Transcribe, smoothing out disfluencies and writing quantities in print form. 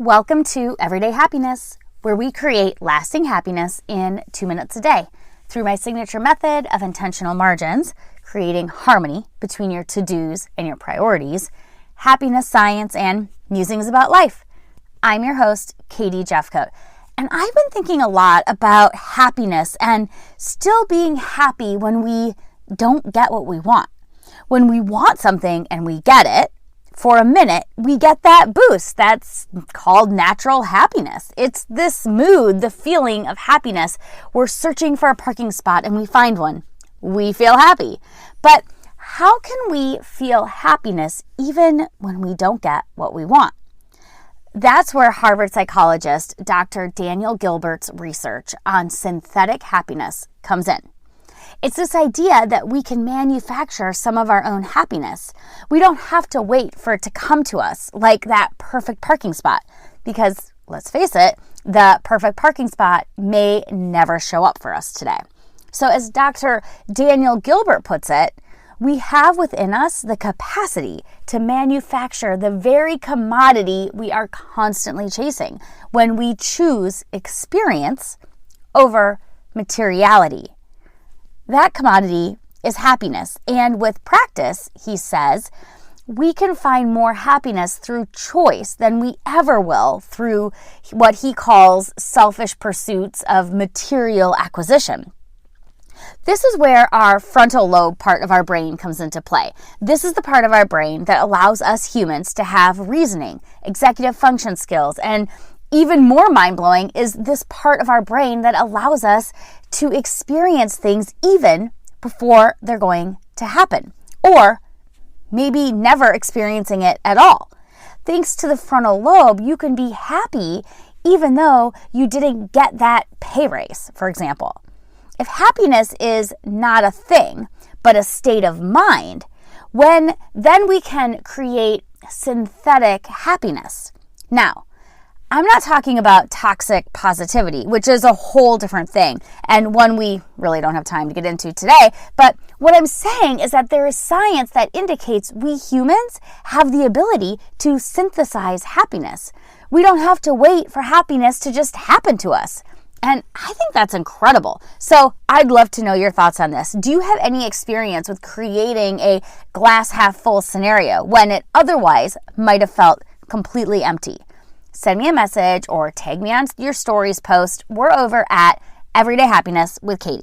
Welcome to Everyday Happiness, where we create lasting happiness in 2 minutes a day through my signature method of intentional margins, creating harmony between your to-dos and your priorities, happiness science, and musings about life. I'm your host, Katie Jeffcoat, and I've been thinking a lot about happiness and still being happy when we don't get what we want. When we want something and we get it, for a minute, we get that boost. That's called natural happiness. It's this mood, the feeling of happiness. We're searching for a parking spot and we find one. We feel happy. But how can we feel happiness even when we don't get what we want? That's where Harvard psychologist Dr. Daniel Gilbert's research on synthetic happiness comes in. It's this idea that we can manufacture some of our own happiness. We don't have to wait for it to come to us like that perfect parking spot because, let's face it, the perfect parking spot may never show up for us today. So as Dr. Daniel Gilbert puts it, we have within us the capacity to manufacture the very commodity we are constantly chasing when we choose experience over materiality. That commodity is happiness, and with practice, he says, we can find more happiness through choice than we ever will through what he calls selfish pursuits of material acquisition. This is where our frontal lobe part of our brain comes into play. This is the part of our brain that allows us humans to have reasoning, executive function skills, and even more mind-blowing is this part of our brain that allows us to experience things even before they're going to happen, or maybe never experiencing it at all. Thanks to the frontal lobe, you can be happy even though you didn't get that pay raise, for example. If happiness is not a thing, but a state of mind, then we can create synthetic happiness. Now, I'm not talking about toxic positivity, which is a whole different thing, and one we really don't have time to get into today. But what I'm saying is that there is science that indicates we humans have the ability to synthesize happiness. We don't have to wait for happiness to just happen to us. And I think that's incredible. So I'd love to know your thoughts on this. Do you have any experience with creating a glass half full scenario when it otherwise might have felt completely empty? Send me a message or tag me on your stories post. We're over at Everyday Happiness with Katie.